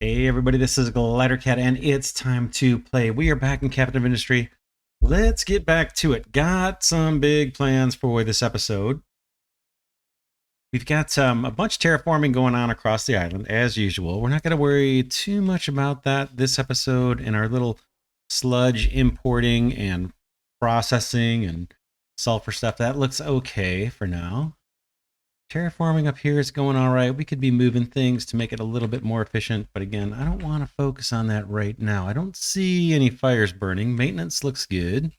Hey everybody, this is Glidercat and it's time to play. We are back in Captive Industry. Let's get back to it. Got some big plans for this episode. We've got a bunch of terraforming going on across the island, as usual. We're not going to worry too much about that this episode in our little sludge importing and processing and sulfur stuff. That looks okay for now. Terraforming up here is going all right. We could be moving things to make it a little bit more efficient. But again, I don't want to focus on that right now. I don't see any fires burning. Maintenance looks good.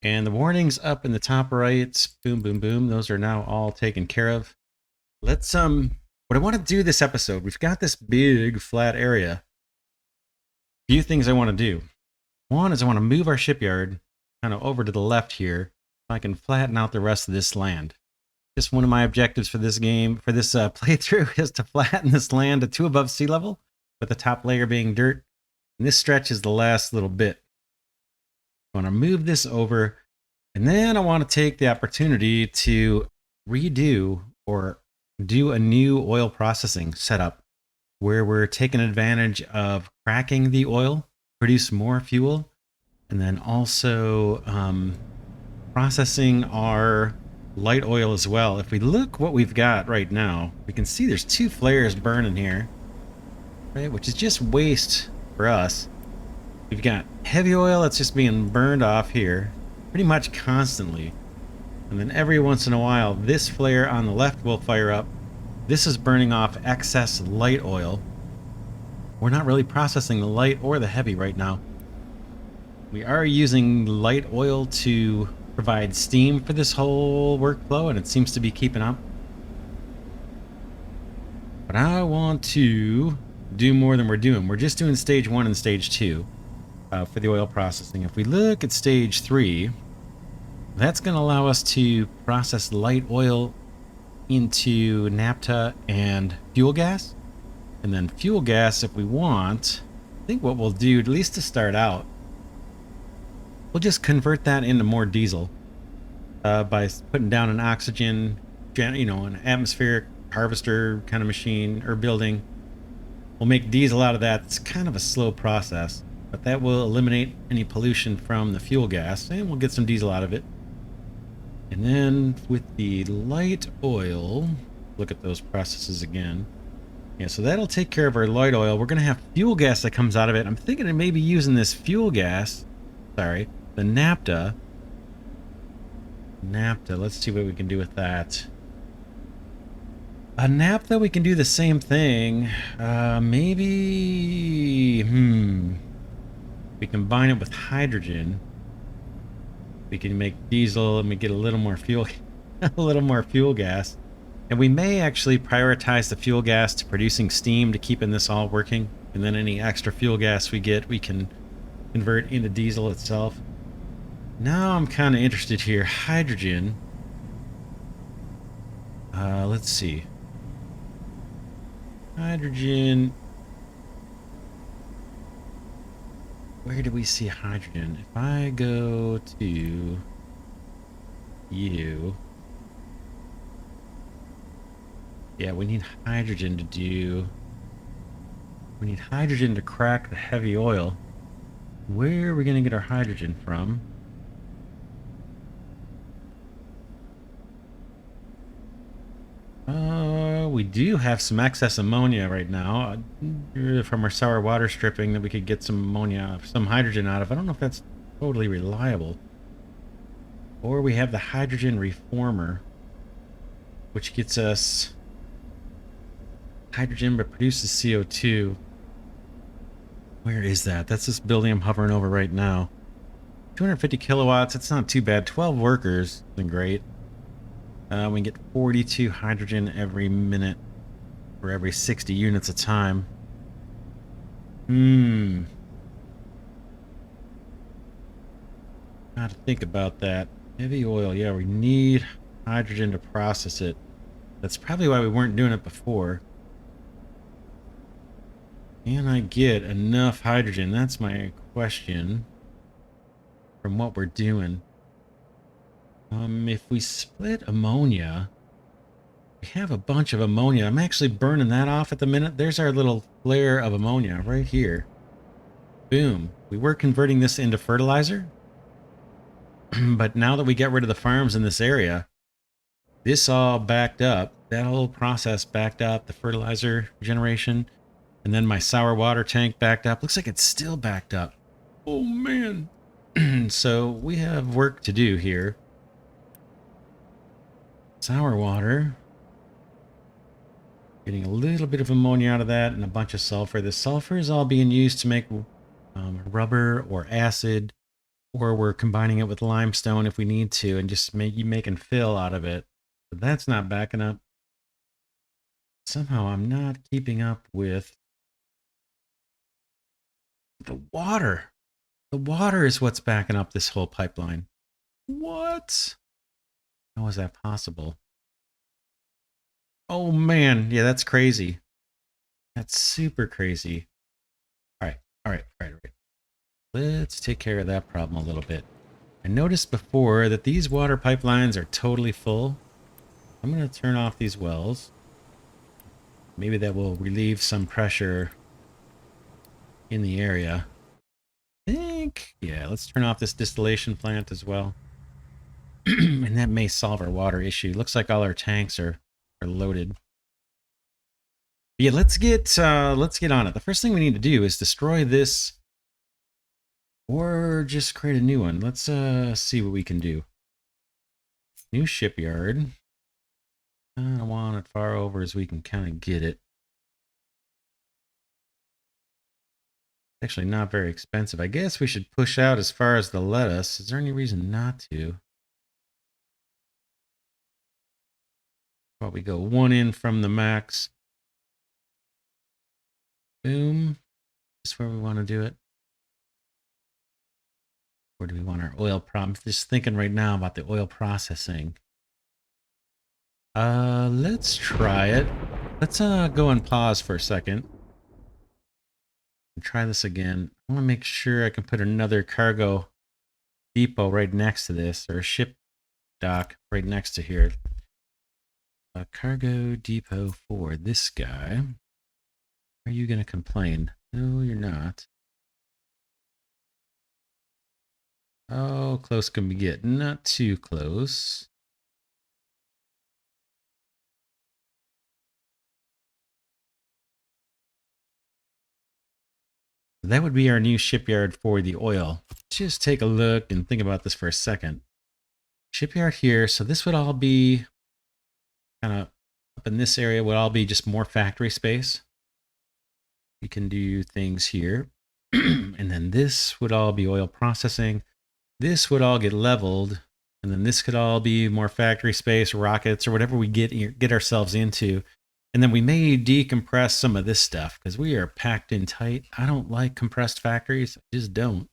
And the warnings up in the top right, boom, boom, boom. Those are now all taken care of. Let's, what I want to do this episode, we've got this big flat area. A few things I want to do. One is I want to move our shipyard kind of over to the left here so I can flatten out the rest of this land. Just one of my objectives for this game, for this playthrough, is to flatten this land to 2 above sea level, with the top layer being dirt. And this stretch is the last little bit. I want to move this over, and then I want to take the opportunity to redo or do a new oil processing setup where we're taking advantage of cracking the oil, produce more fuel, and then also processing our light oil as well. If we look what we've got right now, we can see there's 2 flares burning here, right? Which is just waste for us. We've got heavy oil that's just being burned off here pretty much constantly. And then every once in a while, this flare on the left will fire up. This is burning off excess light oil. We're not really processing the light or the heavy right now. We are using light oil to provide steam for this whole workflow, and it seems to be keeping up. But I want to do more than we're doing. We're just doing stage 1 and stage 2 for the oil processing. If we look at stage 3, that's going to allow us to process light oil into naphtha and fuel gas. And then fuel gas, if we want, I think what we'll do, at least to start out, we'll just convert that into more diesel by putting down an oxygen, an atmospheric harvester kind of machine or building. We'll make diesel out of that. It's kind of a slow process, but that will eliminate any pollution from the fuel gas, and we'll get some diesel out of it. And then with the light oil, look at those processes again. Yeah, so that'll take care of our light oil. We're going to have fuel gas that comes out of it. I'm thinking of maybe using this fuel gas, the naphtha. Let's see what we can do with that. A naphtha, we can do the same thing. Maybe, we combine it with hydrogen. We can make diesel and we get a little more fuel, a little more fuel gas. And we may actually prioritize the fuel gas to producing steam to keeping this all working. And then any extra fuel gas we get, we can convert into diesel itself. Now I'm kind of interested here. Hydrogen. Let's see. Hydrogen. Where do we see hydrogen? If I go to you. Yeah, we need hydrogen to do. We need hydrogen to crack the heavy oil. Where are we going to get our hydrogen from? We do have some excess ammonia right now from our sour water stripping that we could get some ammonia, some hydrogen out of. I don't know if that's totally reliable. Or we have the hydrogen reformer, which gets us hydrogen but produces CO2. Where is that? That's this building I'm hovering over right now. 250 kilowatts. That's not too bad. 12 workers. Isn't great. We get 42 hydrogen every minute for every 60 units of time. How to think about that. Heavy oil. Yeah, we need hydrogen to process it. That's probably why we weren't doing it before. Can I get enough hydrogen? That's my question. From what we're doing. If we split ammonia, We have a bunch of ammonia. I'm actually burning that off at the minute. There's our little flare of ammonia right here. Boom. We were converting this into fertilizer. But now that we get rid of the farms in this area, this all backed up. That whole process backed up, the fertilizer generation. And then my sour water tank backed up. Looks like it's still backed up. Oh, man. So we have work to do here. Sour water. Getting a little bit of ammonia out of that and a bunch of sulfur. The sulfur is all being used to make rubber or acid, or we're combining it with limestone if we need to and just making fill out of it. But that's not backing up. Somehow I'm not keeping up with the water. The water is what's backing up this whole pipeline. What? How is that possible? Oh man, yeah, that's crazy. That's super crazy. All right. Let's take care of that problem a little bit. I noticed before that these water pipelines are totally full. I'm going to turn off these wells. Maybe that will relieve some pressure in the area. I think, yeah, let's turn off this distillation plant as well. And that may solve our water issue. Looks like all our tanks are loaded. But yeah, let's get on it. The first thing we need to do is destroy this, or just create a new one. Let's see what we can do. New shipyard. I don't want it far over as we can kind of get it. Actually not very expensive. I guess we should push out as far as they'll let us. Is there any reason not to? Well, we go one in from the max. Boom. Is where we want to do it. Where do we want our oil I'm just thinking right now about the oil processing. Let's try it. Let's go and pause for a second. And try this again. I want to make sure I can put another cargo depot right next to this, or a ship dock right next to here. A cargo depot for this guy. Are you going to complain? No, you're not. Oh, close can we get? Not too close. That would be our new shipyard for the oil. Just take a look and think about this for a second. Shipyard here. So this would all be kind of up in this area, would all be just more factory space. We can do things here. And then this would all be oil processing. This would all get leveled. And then this could all be more factory space, rockets, or whatever we get ourselves into. And then we may decompress some of this stuff because we are packed in tight. I don't like compressed factories. I just don't.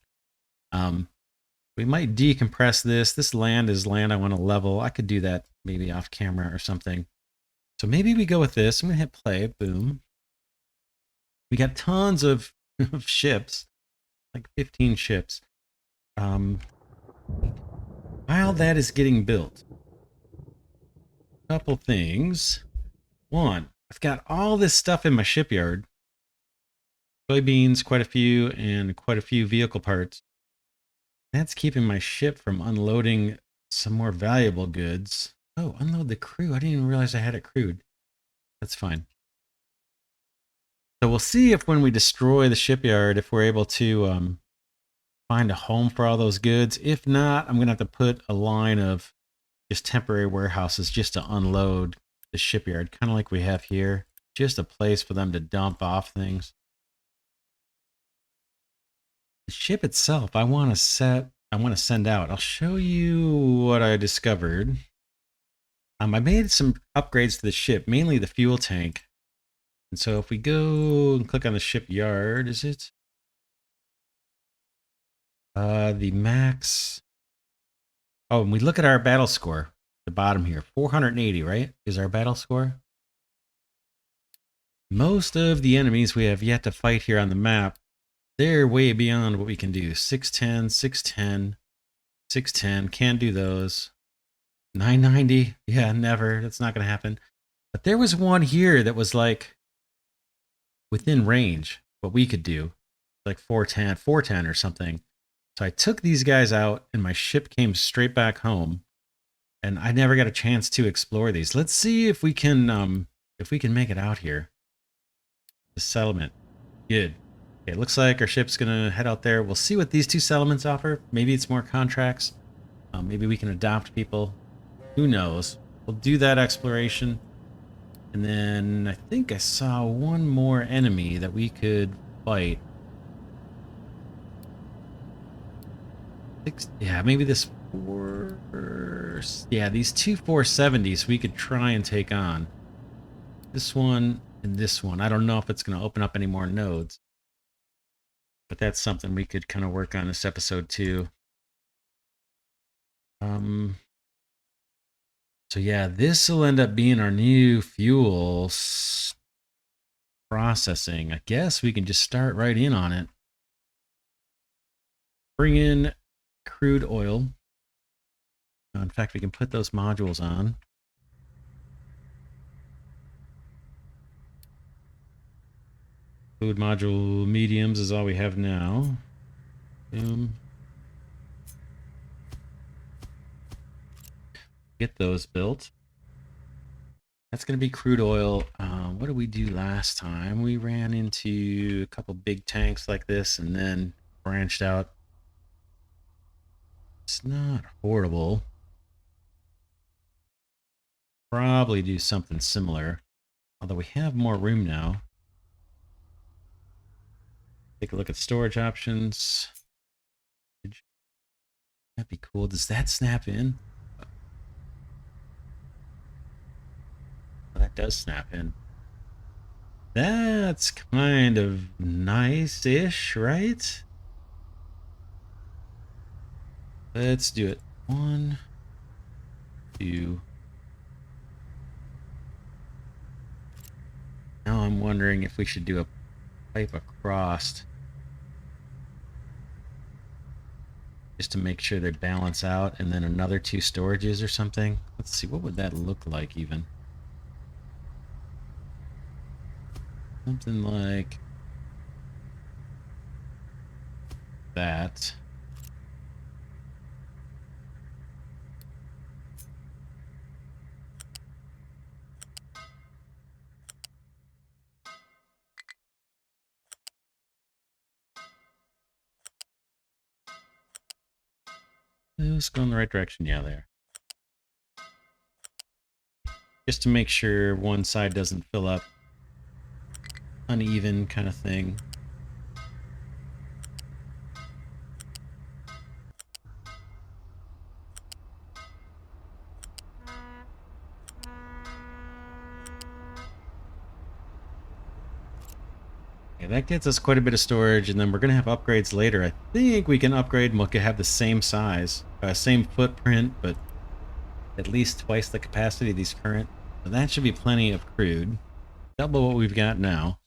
We might decompress this. This land is land I want to level. I could do that maybe off camera or something. So maybe we go with this. I'm going to hit play. Boom. We got tons of ships, like 15 ships. While that is getting built, a couple things. One, I've got all this stuff in my shipyard. Soybeans, quite a few, and quite a few vehicle parts. That's keeping my ship from unloading some more valuable goods. Oh, unload the crew. I didn't even realize I had it crewed. That's fine. So we'll see if when we destroy the shipyard, if we're able to find a home for all those goods. If not, I'm going to have to put a line of just temporary warehouses just to unload the shipyard, kind of like we have here. Just a place for them to dump off things. The ship itself, I want to send out. I'll show you what I discovered. I made some upgrades to the ship, mainly the fuel tank. And so if we go and click on the shipyard, is it? The max. Oh, and we look at our battle score, the bottom here, 480, right? Is our battle score? Most of the enemies we have yet to fight here on the map, they're way beyond what we can do. 610, 610, 610, can't do those. 990, yeah, never. That's not going to happen. But there was one here that was like within range, what we could do, like 410 or something. So I took these guys out, and my ship came straight back home, and I never got a chance to explore these. Let's see if we can make it out here. The settlement, good. Okay, it looks like our ship's gonna head out there. We'll see what these two settlements offer. Maybe it's more contracts. Maybe we can adopt people. Who knows? We'll do that exploration. And then I think I saw one more enemy that we could fight. Yeah, maybe this yeah, these two 470s we could try and take on. This one and this one. I don't know if it's going to open up any more nodes. But that's something we could kind of work on this episode too. So yeah, this will end up being our new fuel processing. I guess we can just start right in on it. Bring in crude oil. In fact, we can put those modules on. Food module mediums is all we have now. Get those built. That's going to be crude oil. What did we do last time? We ran into a couple big tanks like this and then branched out. It's not horrible. Probably do something similar. Although we have more room now. Take a look at storage options. That'd be cool. Does that snap in? Oh, that does snap in. That's kind of nice-ish, right? Let's do it. 1, 2. Now I'm wondering if we should do a pipe across just to make sure they balance out, and then another 2 storages or something. Let's see, what would that look like even? Something like that. Let's go in the right direction. Yeah, there. Just to make sure one side doesn't fill up. Uneven kind of thing. Yeah, that gets us quite a bit of storage, and then we're going to have upgrades later. I think we can upgrade and we'll have the same size, same footprint, but at least twice the capacity of these current. So that should be plenty of crude. Double what we've got now.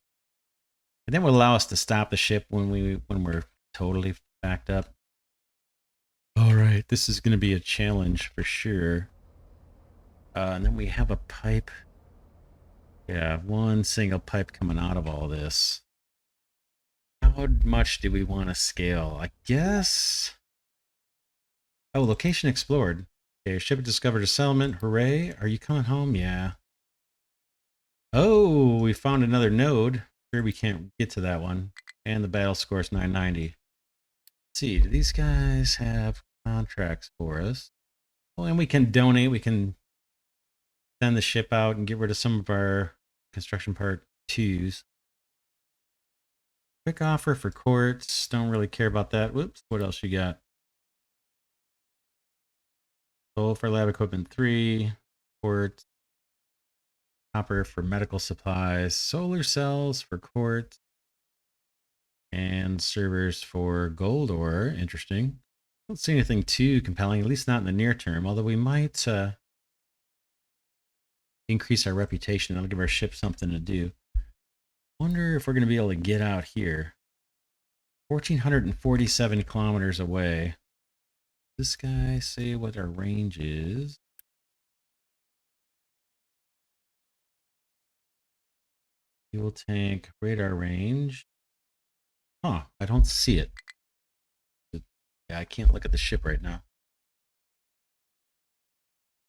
And that will allow us to stop the ship when we're totally backed up. All right, this is going to be a challenge for sure. And then we have a pipe. Yeah, one single pipe coming out of all this. How much do we want to scale? I guess. Oh, location explored. Okay, ship discovered a settlement. Hooray. Are you coming home? Yeah. Oh, we found another node. Sure, we can't get to that one. And the battle score is 990. Let's see, do these guys have contracts for us? Well, and we can donate. We can send the ship out and get rid of some of our construction part 2s. Quick offer for quartz. Don't really care about that. Whoops. What else you got? Coal for lab equipment 3. Quartz. Copper for medical supplies. Solar cells for quartz. And servers for gold ore. Interesting. Don't see anything too compelling, at least not in the near term. Although we might increase our reputation. That'll give our ship something to do. Wonder if we're going to be able to get out here. 1,447 kilometers away. This guy say what our range is? Fuel tank, radar range. Huh, I don't see it. Yeah, I can't look at the ship right now.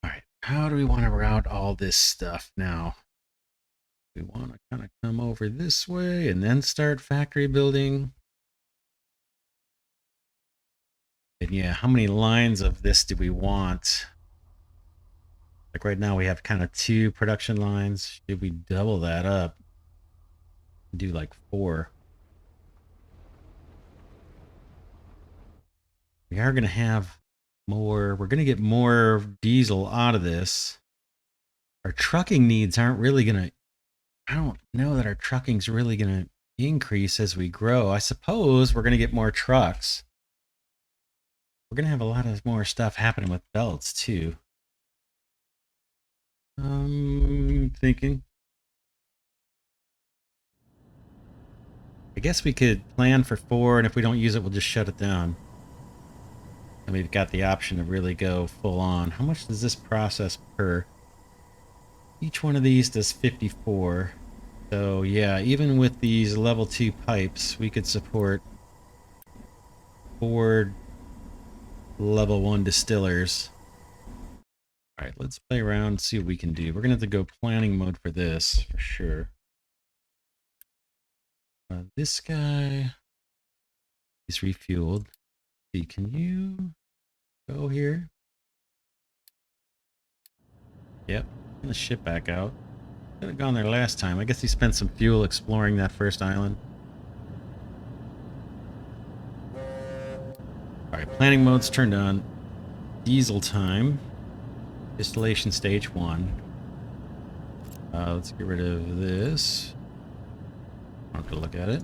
All right, how do we want to route all this stuff now? We want to kind of come over this way and then start factory building. And yeah, how many lines of this do we want? Like right now we have kind of 2 production lines. Should we double that up? Do like 4. We are going to have more. We're going to get more diesel out of this. Our trucking needs aren't really going to, I don't know that our trucking's really going to increase as we grow. I suppose we're going to get more trucks. We're going to have a lot of more stuff happening with belts too. Thinking. I guess we could plan for 4, and if we don't use it, we'll just shut it down. And we've got the option to really go full on. How much does this process per? Each one of these does 54. So yeah, even with these level 2 pipes, we could support 4 level 1 distillers. All right, let's play around and see what we can do. We're going to have to go planning mode for this, for sure. This guy is refueled. See, can you go here? Yep, get the ship back out. Could have gone there last time. I guess he spent some fuel exploring that first island. Alright, planning mode's turned on. Diesel time. Distillation stage 1. Let's get rid of this. I'm not gonna look at it.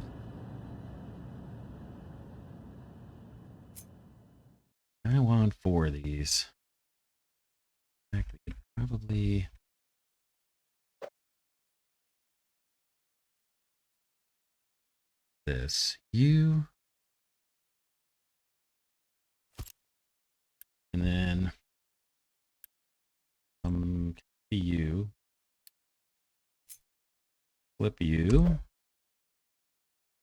I want 4 of these. In fact, we could probably... this. You. And then... you. Flip you.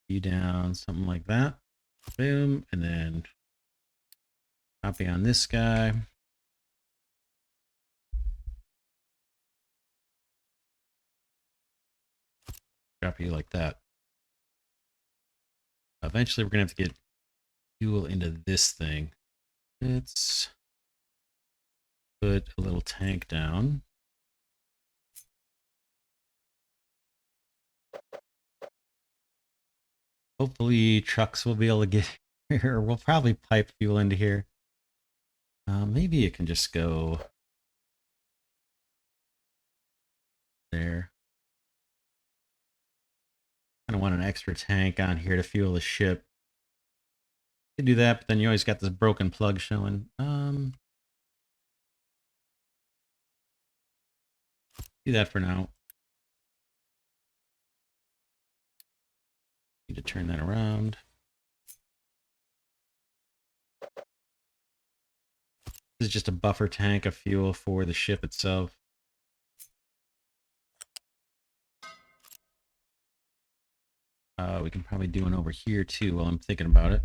You down, something like that. Boom. And then... copy on this guy. Drop you like that. Eventually, we're going to have to get fuel into this thing. Let's put a little tank down. Hopefully, trucks will be able to get here. We'll probably pipe fuel into here. Maybe it can just go there. I don't want an extra tank on here to fuel the ship. You can do that, but then you always got this broken plug showing. Do that for now. Need to turn that around. This is just a buffer tank of fuel for the ship itself. We can probably do one over here too while I'm thinking about it.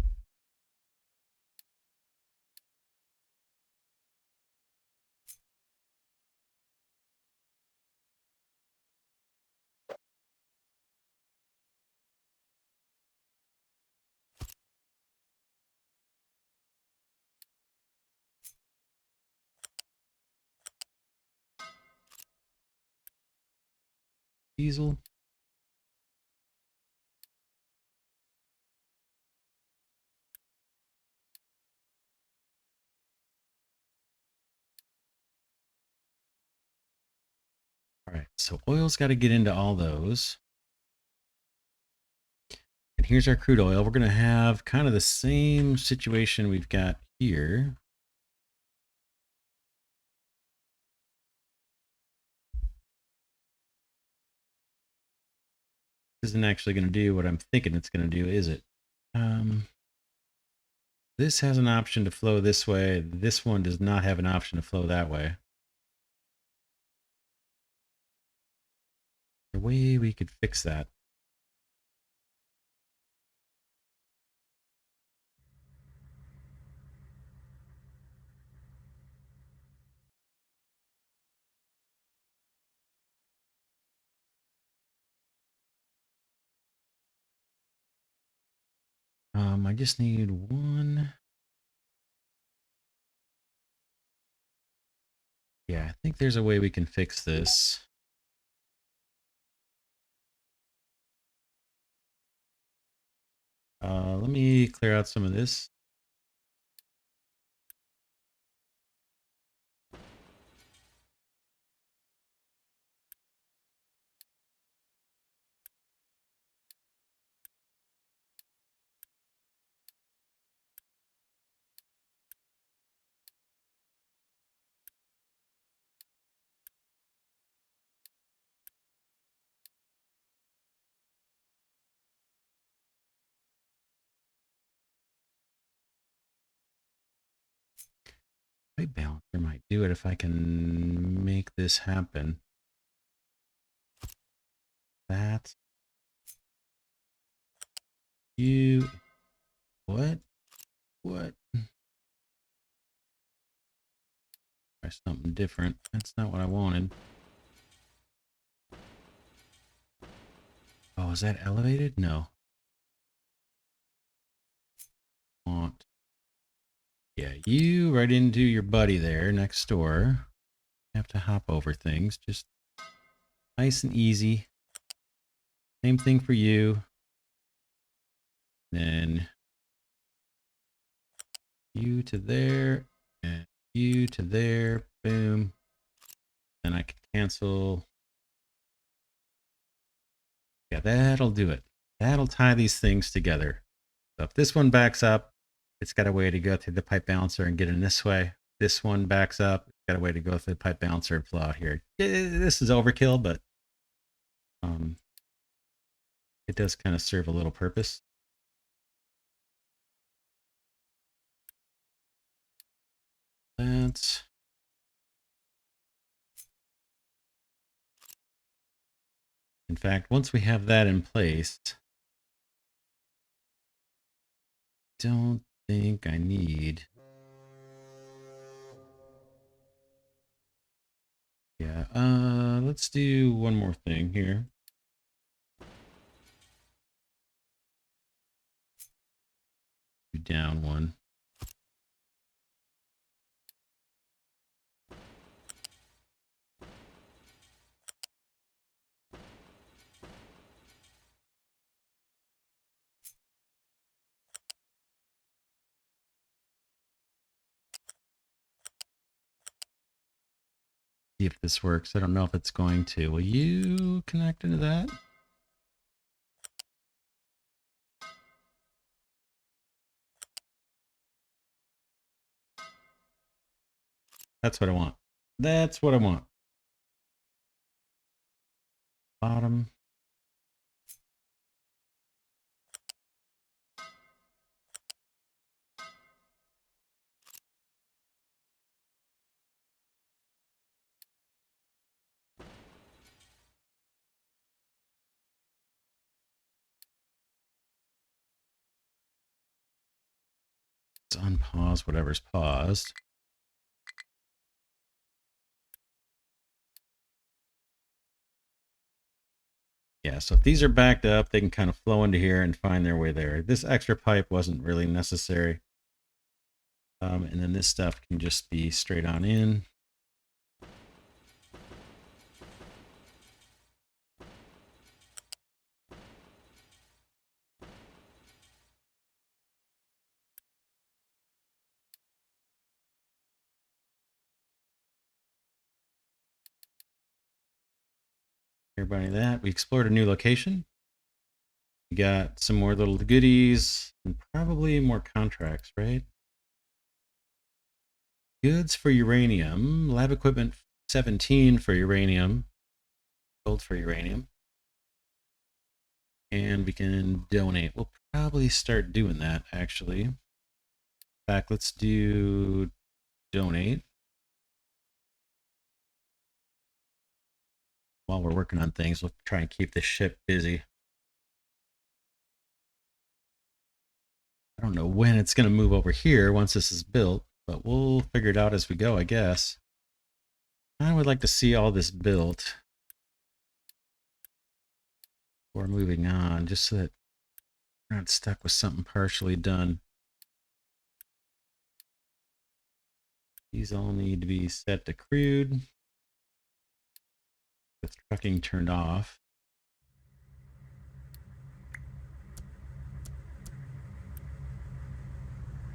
Diesel. All right, so oil's got to get into all those. And here's our crude oil. We're going to have kind of the same situation we've got here. Isn't actually going to do what I'm thinking it's going to do, is it? This has an option to flow this way. This one does not have an option to flow that way. a way we could fix that? I just need one. Yeah, I think there's a way we can fix this. Let me clear out some of this. Pipe balancer might do it if I can make this happen. That. You. What? What? Try something different. That's not what I wanted. Oh, is that elevated? No. Want. Yeah, you right into your buddy there next door. Have to hop over things. Just nice and easy. Same thing for you. Then you to there. And you to there. Boom. Then I can cancel. Yeah, that'll do it. That'll tie these things together. So if this one backs up, it's got a way to go through the pipe balancer and get in this way. This one backs up, it's got a way to go through the pipe balancer and flow out here. This is overkill, but it does kind of serve a little purpose. That's in fact, once we have that in place, don't think I need. Yeah, let's do one more thing here. Down one. See if this works. I don't know if it's going to. Will you connect into that? That's what I want. That's what I want. Bottom. Let's unpause whatever's paused. Yeah, so if these are backed up, they can kind of flow into here and find their way there. This extra pipe wasn't really necessary. And then this stuff can just be straight on in. Everybody that. We explored a new location. We got some more little goodies and probably more contracts, right? Goods for uranium, lab equipment 17 for uranium, gold for uranium. And we can donate. We'll probably start doing that actually. In fact, let's do donate. while we're working on things, we'll try and keep the ship busy. I don't know when it's going to move over here once this is built, but we'll figure it out as we go, I guess. I would like to see all this built before moving on, just so that we're not stuck with something partially done. These all need to be set to crude with trucking turned off.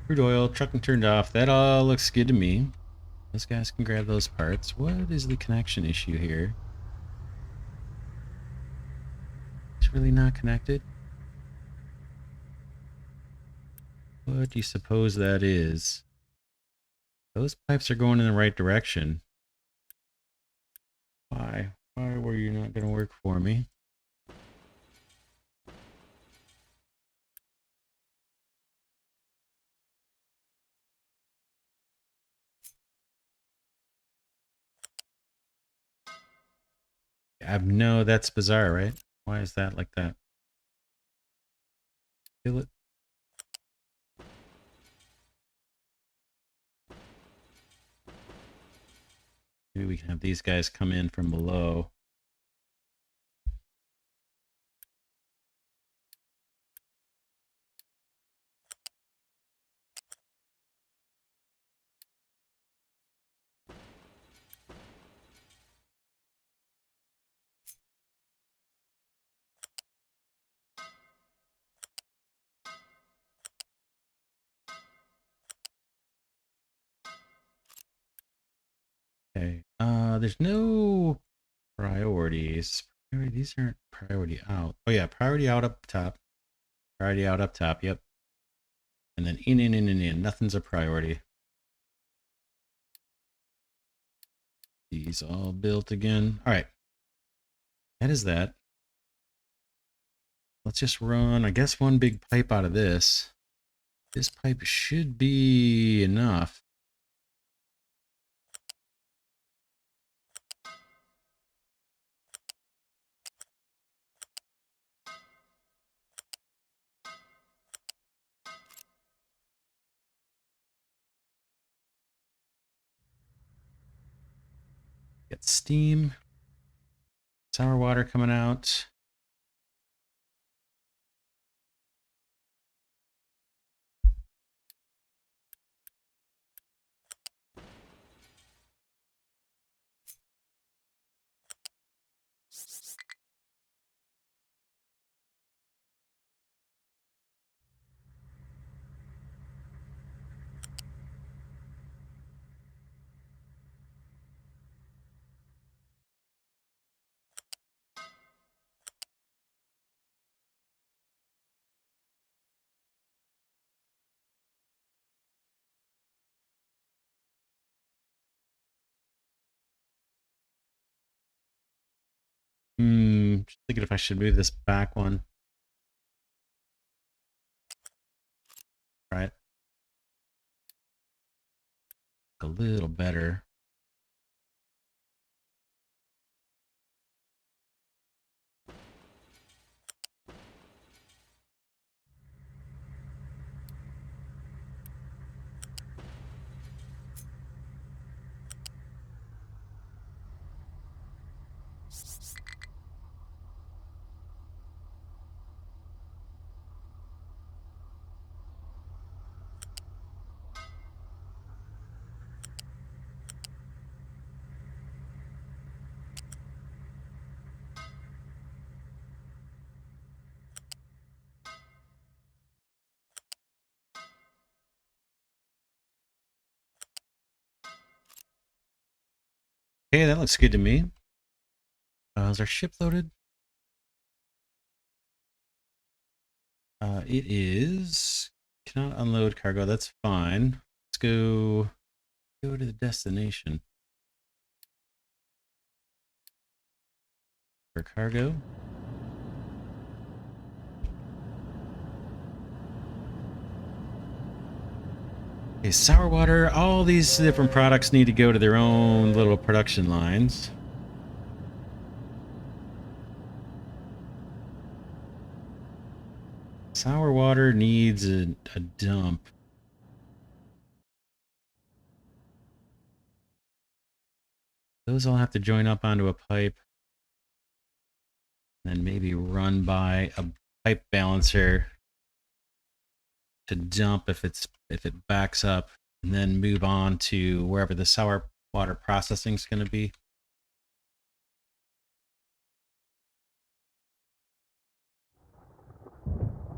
Crude oil, trucking turned off. That all looks good to me. Those guys can grab those parts. What is the connection issue here? It's really not connected. What do you suppose that is? Those pipes are going in the right direction. Why? Why were you not going to work for me? No, that's bizarre, right? Why is that like that? Feel it? Maybe we can have these guys come in from below. Okay. There's no priorities. These aren't priority out. Oh yeah, priority out up top. Priority out up top. Yep. And then in. Nothing's a priority. These all built again. All right. That is that. Let's just run, I guess, one big pipe out of this. This pipe should be enough. Get steam. Sour water coming out. Just thinking if I should move this back one. Right. A little better. Okay, that looks good to me. Is our ship loaded? It is. Cannot unload cargo. That's fine. Let's go to the destination for cargo. Okay, sour water. All these different products need to go to their own little production lines. Sour water needs a dump. Those all have to join up onto a pipe. Then maybe run by a pipe balancer to dump if it backs up, and then move on to wherever the sour water processing is going to be.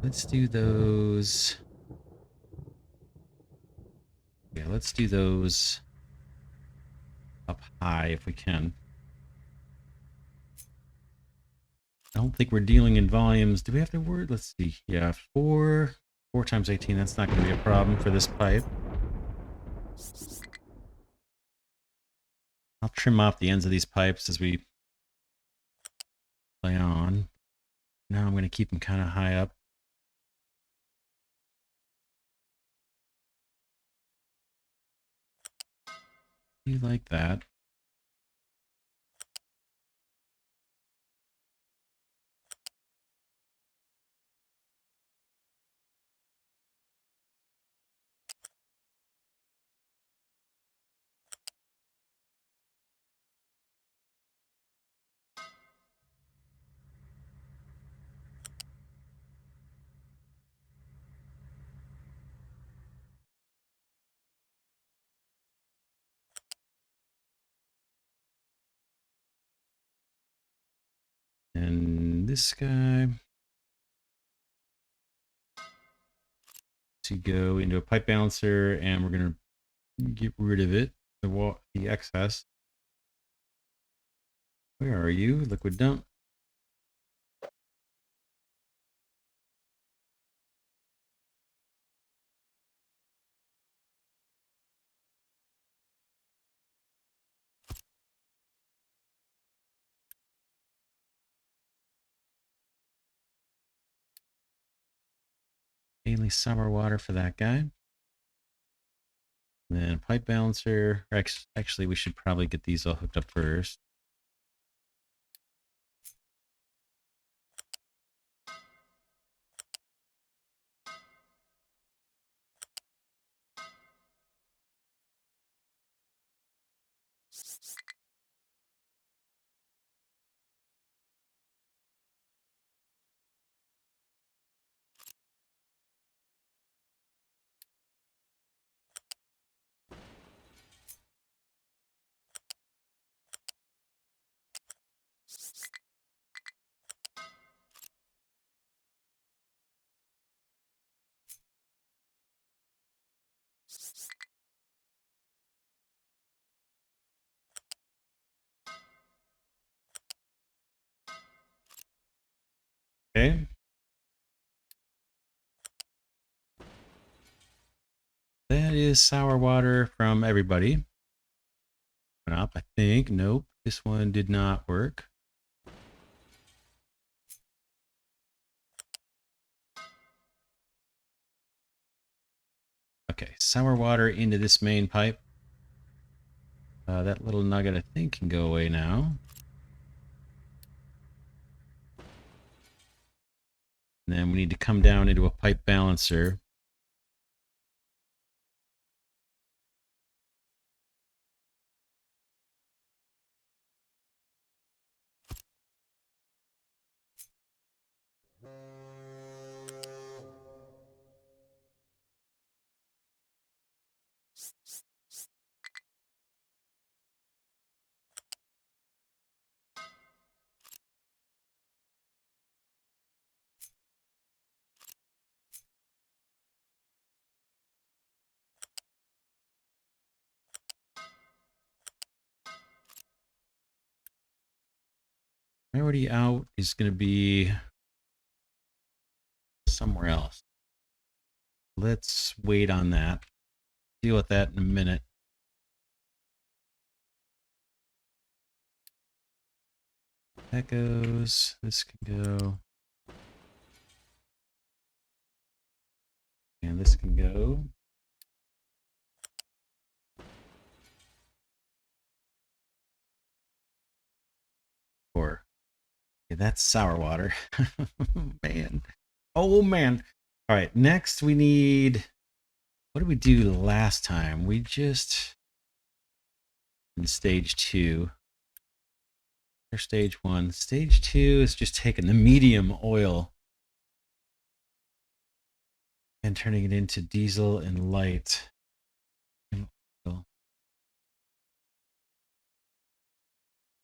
Let's do those. Yeah, let's do those up high if we can. I don't think we're dealing in volumes. Do we have to worry? Let's see. Yeah, 4 times 18. That's not going to be a problem for this pipe. I'll trim off the ends of these pipes as we play on. Now I'm going to keep them kind of high up. You like that? And this guy to go into a pipe balancer, and we're going to get rid of it, the excess. Where are you? Liquid dump. Mainly summer water for that guy. And then pipe balancer. Actually, we should probably get these all hooked up first. Okay. That is sour water from everybody. Up, I think. Nope. This one did not work. Okay, sour water into this main pipe. That little nugget, I think, can go away now. And then we need to come down into a pipe balancer. Priority out is going to be somewhere else. Let's wait on that. Deal with that in a minute. That goes. This can go. And this can go. Or, okay, that's sour water. Man. Oh man. All right, next we need, what did we do last time? We just, in stage 2, or stage 1. Stage 2 is just taking the medium oil and turning it into diesel and light oil.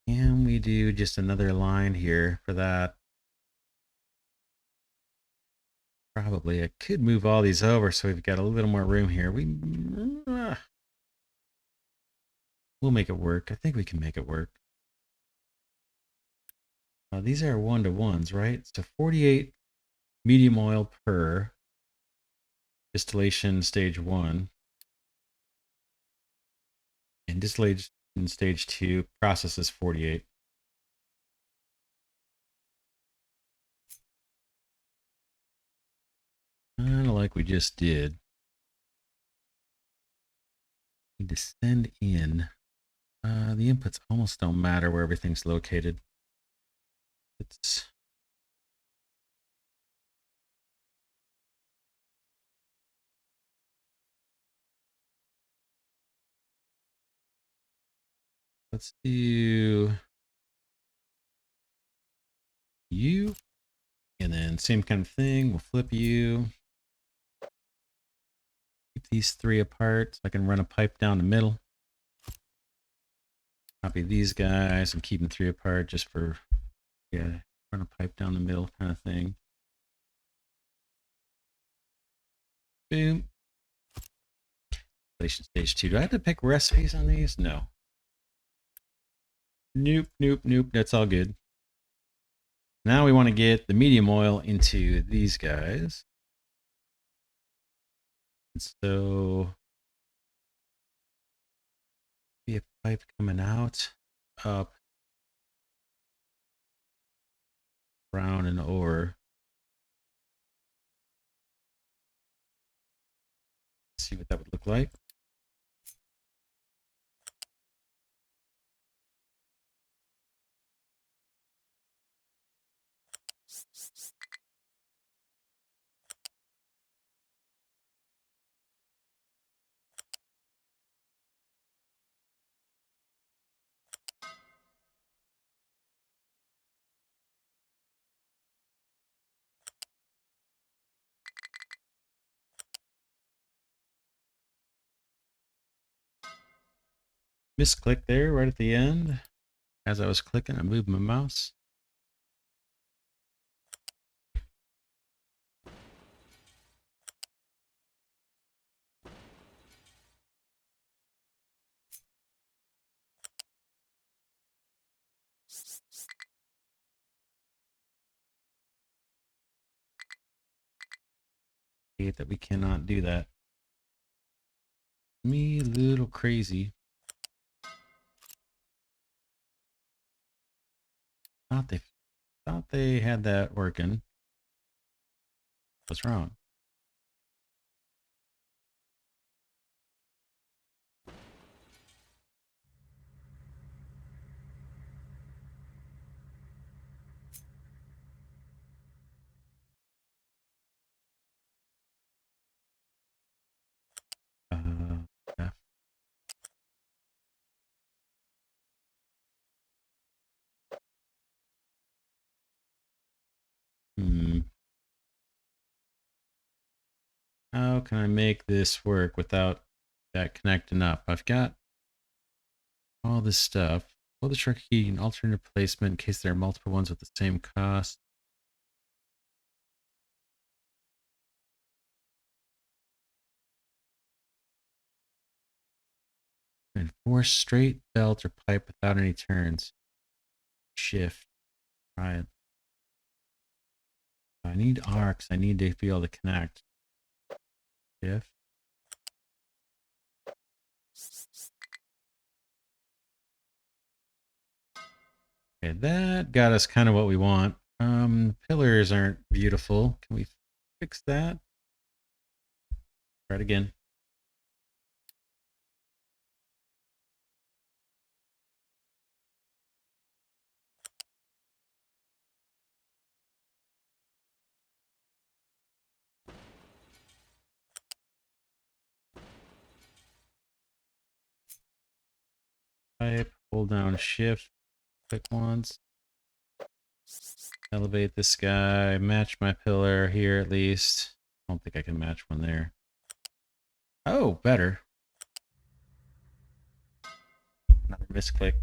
And we do just another line here for that. Probably I could move all these over so we've got a little more room here. We'll make it work. I think we can make it work. These are 1-to-1s, right? So 48 medium oil per distillation stage 1. And distillation stage 2 processes 48. Kind of like we just did. Need to send in. The inputs almost don't matter where everything's located. Let's do you, and then same kind of thing. We'll flip you. Keep these 3 apart so I can run a pipe down the middle. Copy these guys and keep them 3 apart just for, yeah, run a pipe down the middle kind of thing. Boom. Stage 2. Do I have to pick recipes on these? No. Nope, nope, nope. That's all good. Now we want to get the medium oil into these guys. And so be a pipe coming out, up, brown, and over. Let's see what that would look like. Misclick there right at the end. As I was clicking, I moved my mouse. Hate that we cannot do that. Me a little crazy. Thought they had that working. What's wrong? Yeah. How can I make this work without that connecting up? I've got all this stuff. Pull the trick key and alternate placement in case there are multiple ones with the same cost. And force straight belt or pipe without any turns. Shift. Right. I need arcs. I need to be able to connect. Shift. Okay, that got us kind of what we want. Pillars aren't beautiful. Can we fix that? Try it again. pipe, hold down shift, click once. Elevate this guy, match my pillar here at least. I don't think I can match one there. Oh, better. Another misclick.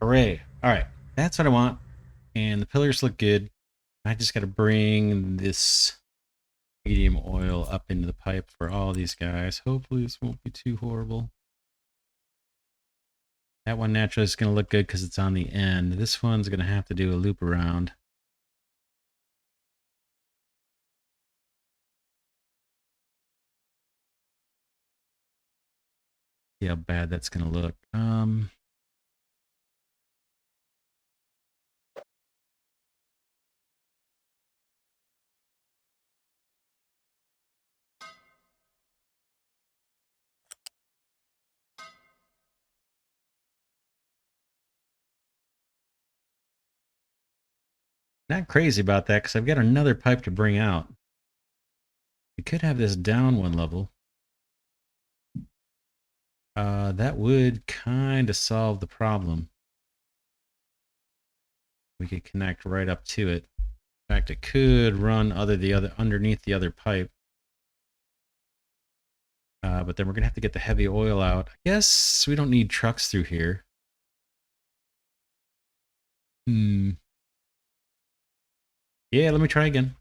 Hooray. All right. That's what I want. And the pillars look good. I just got to bring this medium oil up into the pipe for all these guys. Hopefully this won't be too horrible. That one naturally is going to look good because it's on the end. This one's going to have to do a loop around. See how bad that's going to look. Not crazy about that because I've got another pipe to bring out. We could have this down one level. That would kind of solve the problem. We could connect right up to it. In fact, it could run underneath the other pipe. But then we're gonna have to get the heavy oil out. I guess we don't need trucks through here. Yeah, let me try again.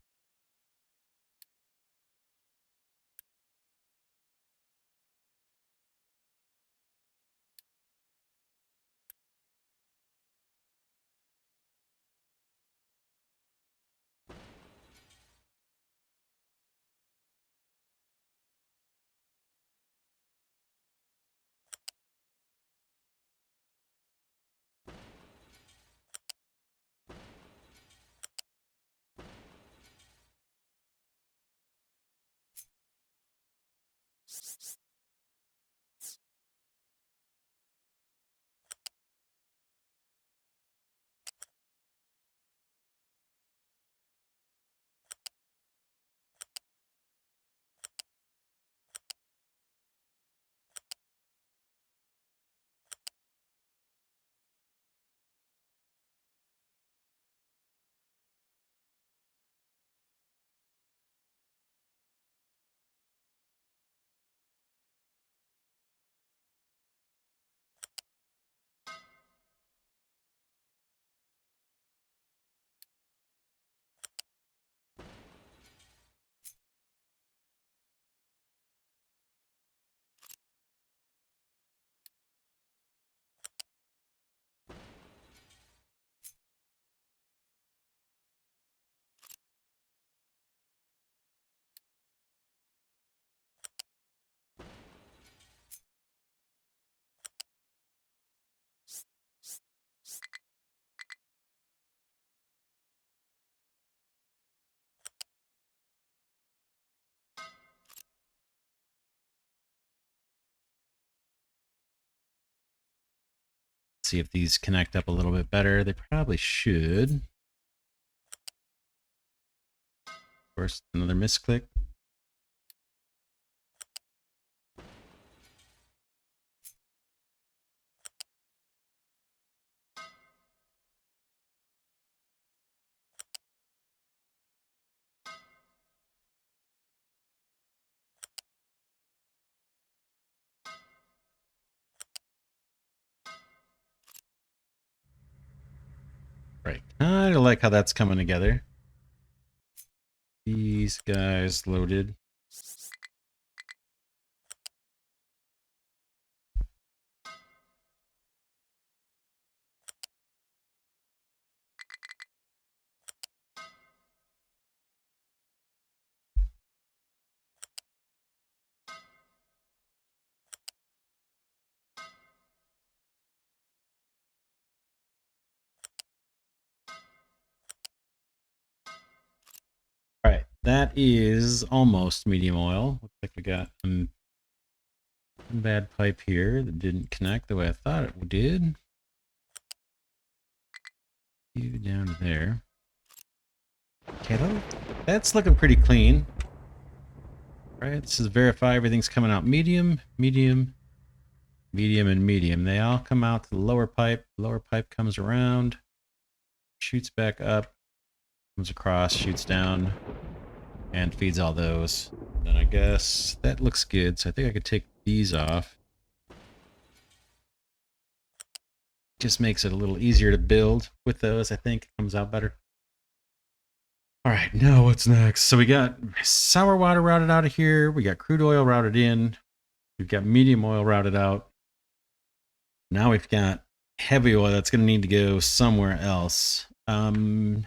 See if these connect up a little bit better. They probably should. Of course, another misclick. Right. I like how that's coming together. These guys loaded. That is almost medium oil. Looks like we got one bad pipe here that didn't connect the way I thought it did. You down there. Okay, that's looking pretty clean. All right, this is verify everything's coming out medium, medium, medium, and medium. They all come out to the lower pipe. Lower pipe comes around, shoots back up, comes across, shoots down, and feeds all those. Then I guess that looks good. So I think I could take these off. Just makes it a little easier to build with those. I think it comes out better. All right, now what's next? So we got sour water routed out of here. We got crude oil routed in. We've got medium oil routed out. Now we've got heavy oil that's going to need to go somewhere else. Do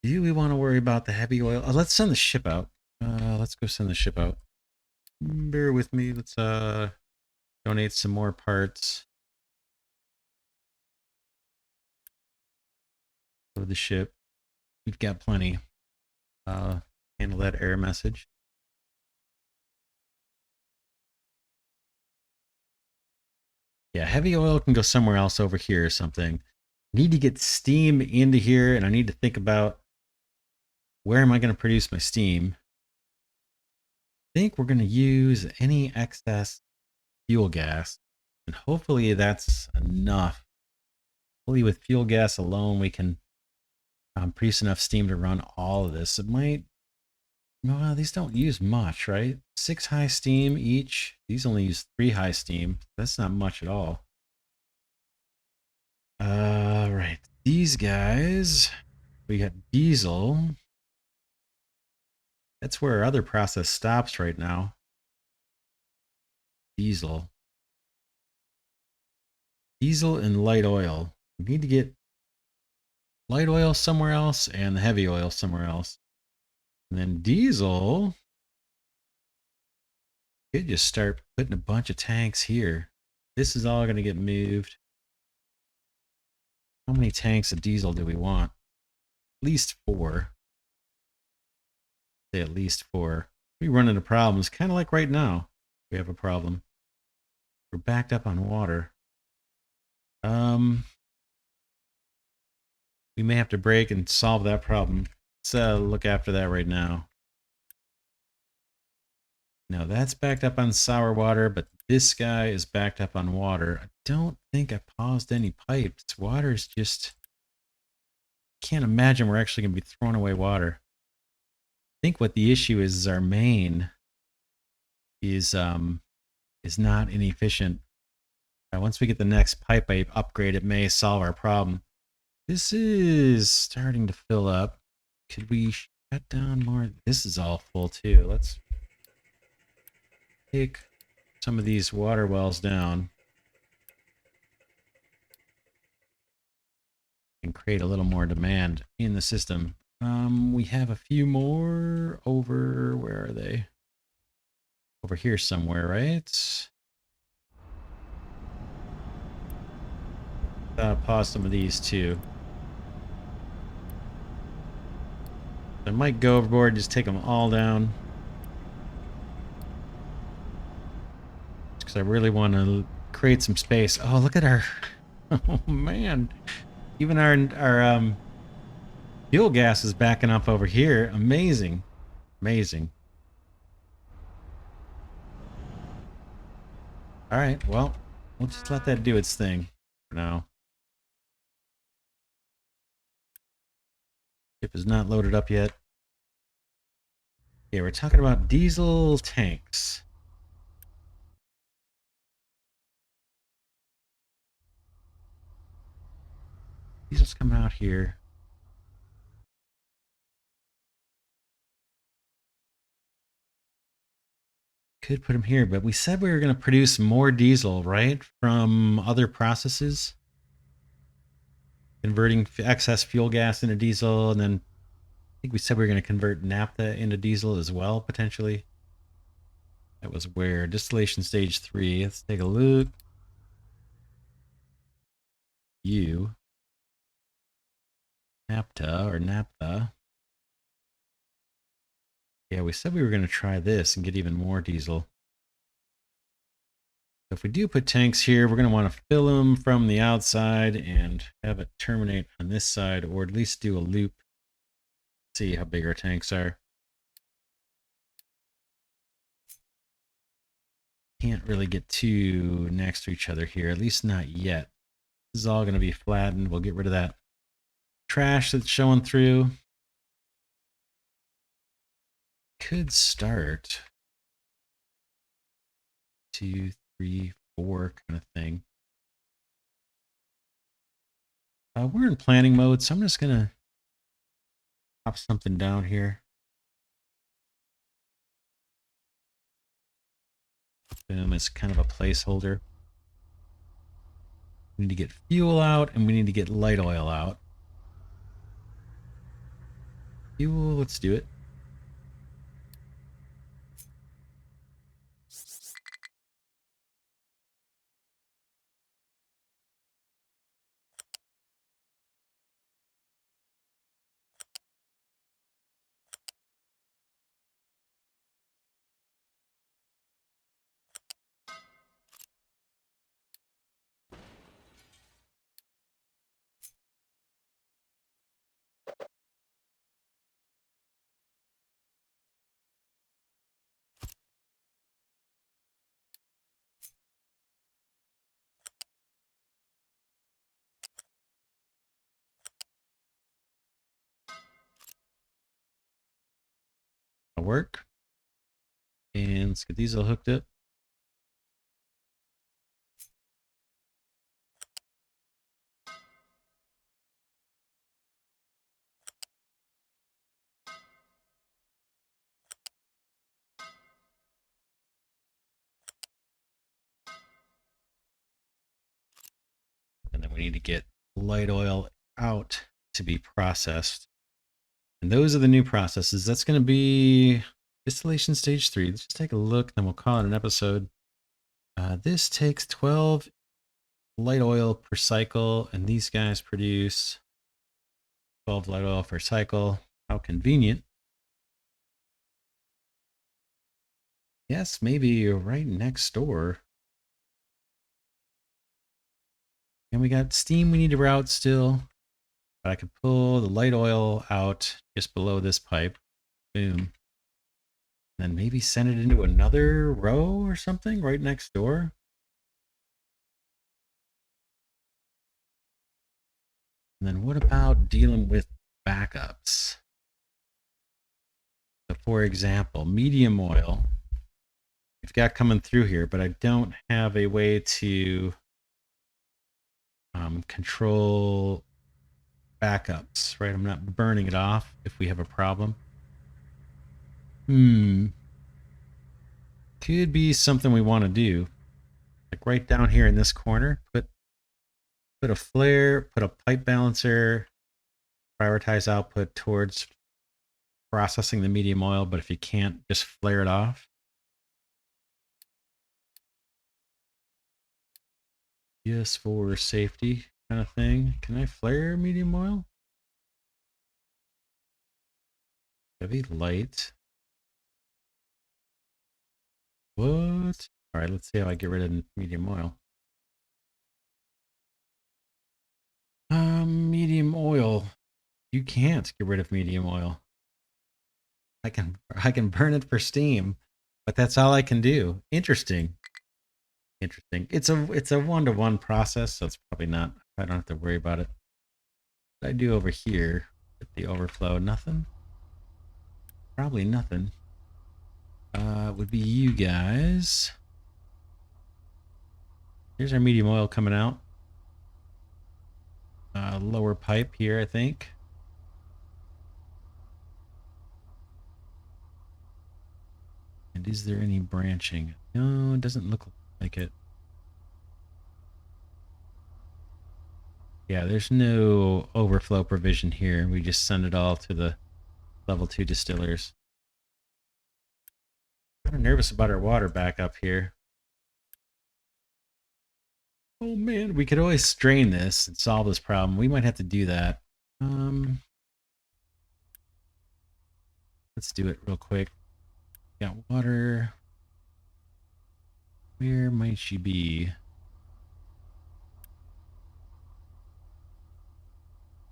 we want to worry about the heavy oil? Let's send the ship out. Let's go send the ship out. Bear with me. Let's donate some more parts for the ship. We've got plenty. Handle that error message. Yeah, heavy oil can go somewhere else over here or something. Need to get steam into here, and I need to think about where am I going to produce my steam. I think we're going to use any excess fuel gas, and hopefully that's enough. Hopefully with fuel gas alone, we can produce enough steam to run all of this. It might, well, these don't use much, right? 6 high steam each. These only use 3 high steam. That's not much at all. Right. These guys, we got diesel. That's where our other process stops right now. Diesel. Diesel and light oil. We need to get light oil somewhere else and the heavy oil somewhere else. And then diesel, could just start putting a bunch of tanks here. This is all going to get moved. How many tanks of diesel do we want? At least 4. Say at least 4. We run into problems, kind of like right now. We have a problem. We're backed up on water. We may have to break and solve that problem. Let's look after that right now. Now that's backed up on sour water, but this guy is backed up on water. I don't think I paused any pipes. Water's just... Can't imagine we're actually going to be throwing away water. I think what the issue is our main is not inefficient. Once we get the next pipe upgrade, it may solve our problem. This is starting to fill up. Could we shut down more? This is all full too. Let's take some of these water wells down and create a little more demand in the system. We have a few more over, where are they? Over here somewhere, right? Pause some of these too. I might go overboard and just take them all down. Because I really want to create some space. Oh, look at our... Oh, man. Even our fuel gas is backing up over here. Amazing. Amazing. All right, well, we'll just let that do its thing for now. Ship is not loaded up yet. Yeah, we're talking about diesel tanks. Diesel's coming out here. Could put them here, but we said we were going to produce more diesel, right? From other processes. Converting excess fuel gas into diesel, and then I think we said we were going to convert naphtha into diesel as well, potentially. That was where? Distillation stage 3. Let's take a look. Naphtha or naphtha. Yeah, we said we were going to try this and get even more diesel. If we do put tanks here, we're going to want to fill them from the outside and have it terminate on this side, or at least do a loop. See how big our tanks are. Can't really get too next to each other here, at least not yet. This is all going to be flattened. We'll get rid of that trash that's showing through. Could start 2, 3, 4 kind of thing. We're in planning mode, so I'm just going to pop something down here. Boom, it's kind of a placeholder. We need to get fuel out, and we need to get light oil out. Fuel, let's do it. That'll work. And let's get these all hooked up. And then we need to get light oil out to be processed. And those are the new processes. That's going to be distillation stage 3. Let's just take a look, then we'll call it an episode. This takes 12 light oil per cycle, and these guys produce 12 light oil per cycle. How convenient. Yes, maybe right next door. And we got steam we need to route still. But I could pull the light oil out just below this pipe. Boom. And then maybe send it into another row or something right next door. And then what about dealing with backups? So for example, medium oil we've got coming through here, but I don't have a way to control backups, right? I'm not burning it off if we have a problem. Could be something we want to do. Like right down here in this corner, put a flare, put a pipe balancer, prioritize output towards processing the medium oil, but if you can't, just flare it off. Just for safety kind of thing. Can I flare medium oil? Heavy light. What? All right, let's see how I get rid of medium oil. Medium oil. You can't get rid of medium oil. I can burn it for steam, but that's all I can do. Interesting. Interesting. It's a one-to-one process, so it's probably not. I don't have to worry about it. What I do over here with the overflow, nothing. Probably nothing. Would be you guys. Here's our medium oil coming out. Lower pipe here, I think. And is there any branching? No, it doesn't look like it. Yeah, there's no overflow provision here. We just send it all to the level 2 distillers. I'm nervous about our water backup here. Oh man, we could always strain this and solve this problem. We might have to do that. Let's do it real quick. Got water. Where might she be?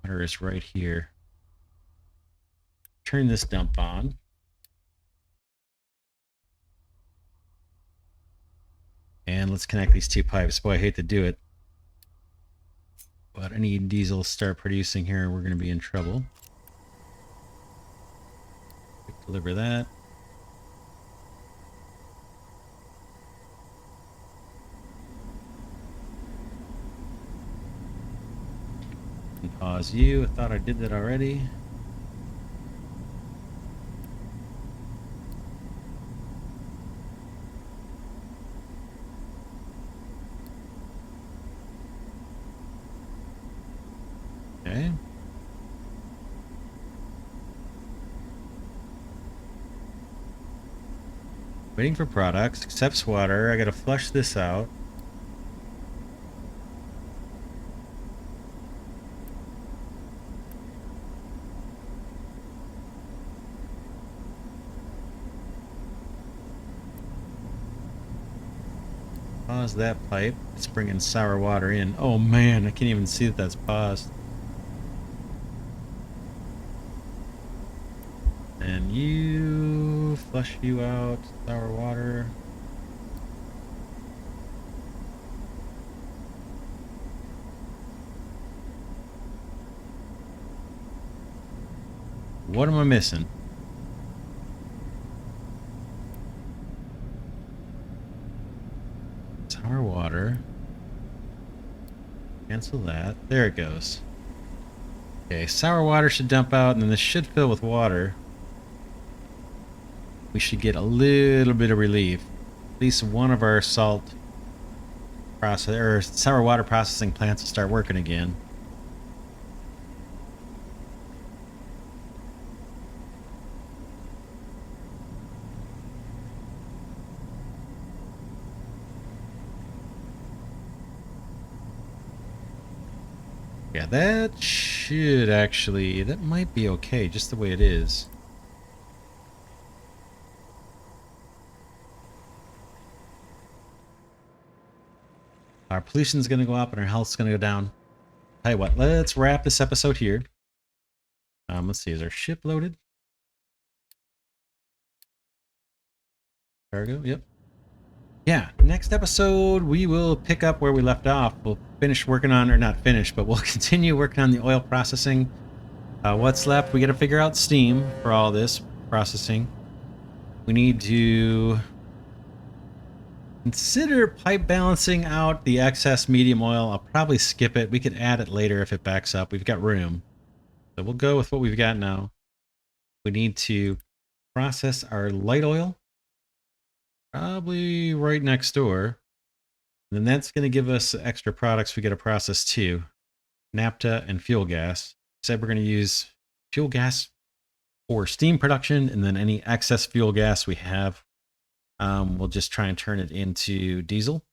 Water is right here. Turn this dump on. And let's connect these two pipes. Boy, I hate to do it. But I need diesel to start producing here. We're going to be in trouble. Deliver that. And pause you. I thought I did that already. Okay. Waiting for products. Accepts water. I gotta flush this out. Pause that pipe. It's bringing sour water in. Oh man, I can't even see that that's paused. And you flush you out. Sour water. What am I missing? Sour water. Cancel that. There it goes. Okay, sour water should dump out, and then this should fill with water. We should get a little bit of relief. At least one of our salt process or sour water processing plants will start working again. Yeah, that should actually, that might be okay, just the way it is. Our pollution's going to go up and our health's going to go down. Tell you what, let's wrap this episode here. Let's see, is our ship loaded? Cargo, yep. Yeah, next episode we will pick up where we left off. We'll finish working on, or not finish, but we'll continue working on the oil processing. What's left? We got to figure out steam for all this processing. We need to consider pipe balancing out the excess medium oil. I'll probably skip it. We could add it later if it backs up. We've got room. So we'll go with what we've got now. We need to process our light oil. Probably right next door. And then that's going to give us extra products we got to process too. Naphtha and fuel gas. Said we're going to use fuel gas for steam production, and then any excess fuel gas we have, we'll just try and turn it into diesel.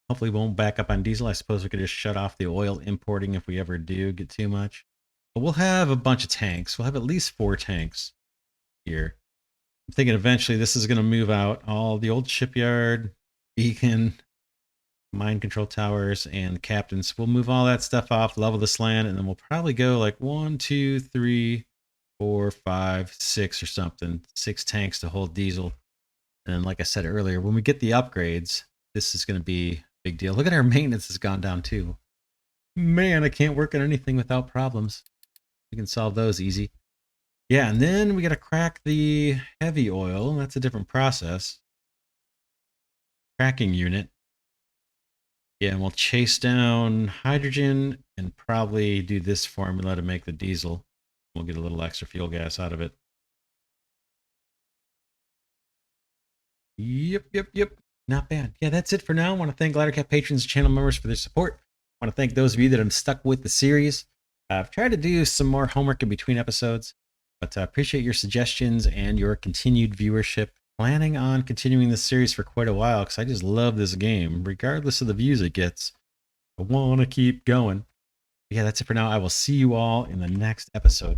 Hopefully we won't back up on diesel. I suppose we could just shut off the oil importing if we ever do get too much. But we'll have a bunch of tanks. We'll have at least 4 tanks here. I'm thinking eventually this is going to move out all the old shipyard, beacon, mine control towers, and captains. We'll move all that stuff off, level this land, and then we'll probably go like 1, 2, 3, 4, 5, 6 or something. 6 tanks to hold diesel. And then, like I said earlier, when we get the upgrades, this is going to be a big deal. Look at our maintenance has gone down too. Man, I can't work on anything without problems. We can solve those easy. Yeah, and then we got to crack the heavy oil. That's a different process. Cracking unit. Yeah, and we'll chase down hydrogen and probably do this formula to make the diesel. We'll get a little extra fuel gas out of it. Yep. Not bad. Yeah, that's it for now. I want to thank Glidercat patrons and channel members for their support. I want to thank those of you that have stuck with the series. I've tried to do some more homework in between episodes, but I appreciate your suggestions and your continued viewership. Planning on continuing this series for quite a while because I just love this game. Regardless of the views it gets, I want to keep going. Yeah, that's it for now. I will see you all in the next episode.